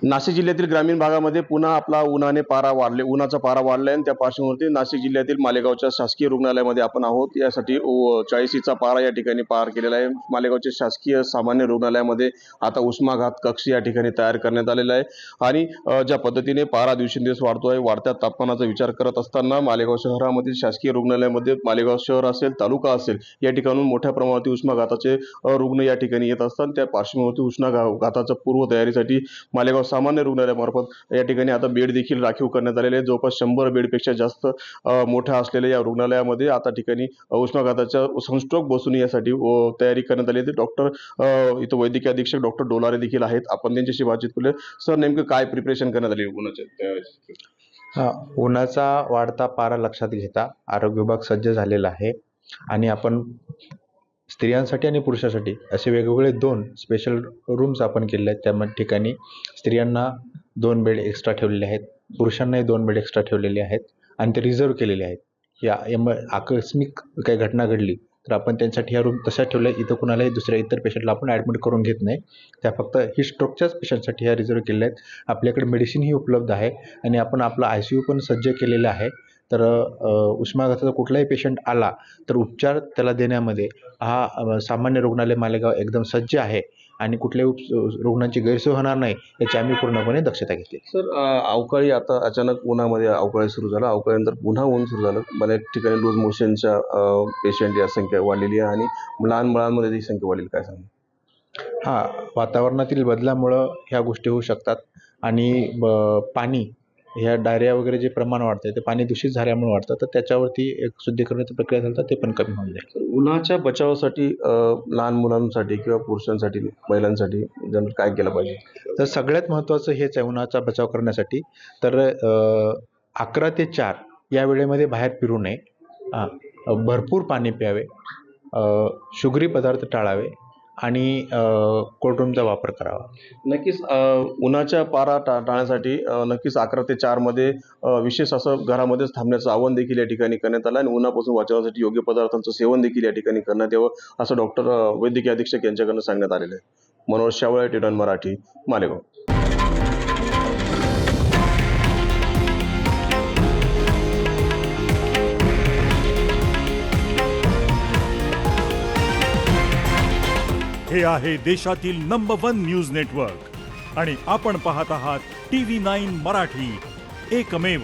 नाशिक जिल्ह्यातील ग्रामीण भागामध्ये पुन्हा आपला उन्हाचा पारा वाढलाय आणि त्या पार्श्वभूमीवरती नाशिक जिल्ह्यातील मालेगावच्या शासकीय रुग्णालयामध्ये आपण आहोत। यासाठी 40चा पारा या ठिकाणी पार केलेला आहे। मालेगावच्या शासकीय सामान्य रुग्णालयामध्ये आता उष्माघात कक्ष या ठिकाणी तयार करण्यात आलेला आहे आणि ज्या पद्धतीने पारा दिवसेंदिवस वाढतोय, वाढत्या तापमानाचा विचार करत असताना मालेगाव शहरामधील शासकीय रुग्णालयामध्ये मालेगाव शहर असेल, तालुका असेल, या ठिकाणून मोठ्या प्रमाणात उष्माघाताचे रुग्ण या ठिकाणी येत असतात। त्या पार्श्वभूमीवरती उष्माघाताच्या पूर्व तयारीसाठी मालेगाव सामान्य रुग्णालयामार्फत या ठिकाणी आता बेड देखील राखीव करण्यात आलेले आहेत। जवळपास 100 बेडपेक्षा जास्त मोठ्या असलेल्या या रुग्णालयामध्ये आता ठिकाणी उष्माघाताच्या सनस्ट्रोक बसून यासाठी तयारी करण्यात आली आहे। डॉक्टर इथं वैद्यकीय अधीक्षक डॉक्टर डोलारे देखील आहेत। आपण त्यांच्याशी बातचीत करूया। सर, नेमकं काय प्रिपरेशन करण्यात आली उन्हाच्या तयारीची? उन्हाचा वाढता पारा लक्षात घेता आरोग्य विभाग सज्ज झालेला आहे आणि आपण स्त्रियांसाठी आणि पुरुषांसाठी असे वेगवेगळे 2 स्पेशल रूम्स आपण केले आहेत। त्या ठिकाणी स्त्रियांना 2 बेड एक्स्ट्रा ठेवलेले आहेत, पुरुषांनाही 2 बेड एक्स्ट्रा ठेवलेले आहेत आणि ते रिझर्व केलेले आहेत। या आकस्मिक काही घटना घडली तर आपण त्यांच्यासाठी ह्या रूम तशा ठेवल्या, इथं कुणालाही दुसऱ्या इतर पेशंटला आपण ॲडमिट करून घेत नाही। त्या फक्त ही स्ट्रोकच्याच पेशंटसाठी ह्या रिझर्व केलेल्या आहेत। आपल्याकडे मेडिसिनही उपलब्ध आहे आणि आपण आपला ICU पण सज्ज केलेला आहे। तर उष्माघाताचा कुठलाही पेशंट आला तर उपचार त्याला देण्यामध्ये हा सामान्य रुग्णालय मालेगाव एकदम सज्ज आहे आणि कुठल्याही रुग्णांची गैरसोय होणार नाही याची आम्ही पूर्णपणे दक्षता घेतली। सर, अवकाळी आता अचानक उन्हामध्ये अवकाळी सुरू झाला, अवकाळीनंतर पुन्हा ऊन सुरू झालं। बऱ्याच ठिकाणी लूज मोशनच्या पेशंट या संख्या वाढलेली आहे आणि लहान मुलांमध्ये ही संख्या वाढलेली, काय सांगा? वातावरणातील बदलामुळं ह्या गोष्टी होऊ शकतात आणि पाणी ह्या डायरिया वगैरे जे प्रमाण वाढतं ते पाणी दूषित झाल्यामुळे वाढतं, तर त्याच्यावरती एक शुद्धीकरणाची प्रक्रिया झाली तर ते पण कमी होऊन जाईल। उन्हाच्या बचावासाठी लहान मुलांसाठी किंवा पुरुषांसाठी, महिलांसाठी जनरल काय केलं पाहिजे? तर सगळ्यात महत्त्वाचं हेच आहे उन्हाचा बचाव करण्यासाठी। तर 11 ते 4 या वेळेमध्ये बाहेर फिरू नये, भरपूर पाणी प्यावे, शुगरी पदार्थ टाळावे आणि कोल्ड रूमचा वापर करावा। नक्कीच उन्हाच्या पारा टाळण्यासाठी नक्कीच 11 ते 4 मध्ये विशेष असं घरामध्येच थांबण्याचं आवाहन देखील या ठिकाणी करण्यात आलं आणि उन्हापासून वाचवण्यासाठी योग्य पदार्थांचं सेवन देखील या ठिकाणी करण्यात यावं असं डॉक्टर वैद्यकीय अधीक्षक यांच्याकडून सांगण्यात आलेलं आहे। मनोज शावळे, टी20 मराठी, मालेगाव। हे आहे देशातील नंबर 1 न्यूज नेटवर्क आणि आपण पाहत आहात TV9 मराठी, एकमेव।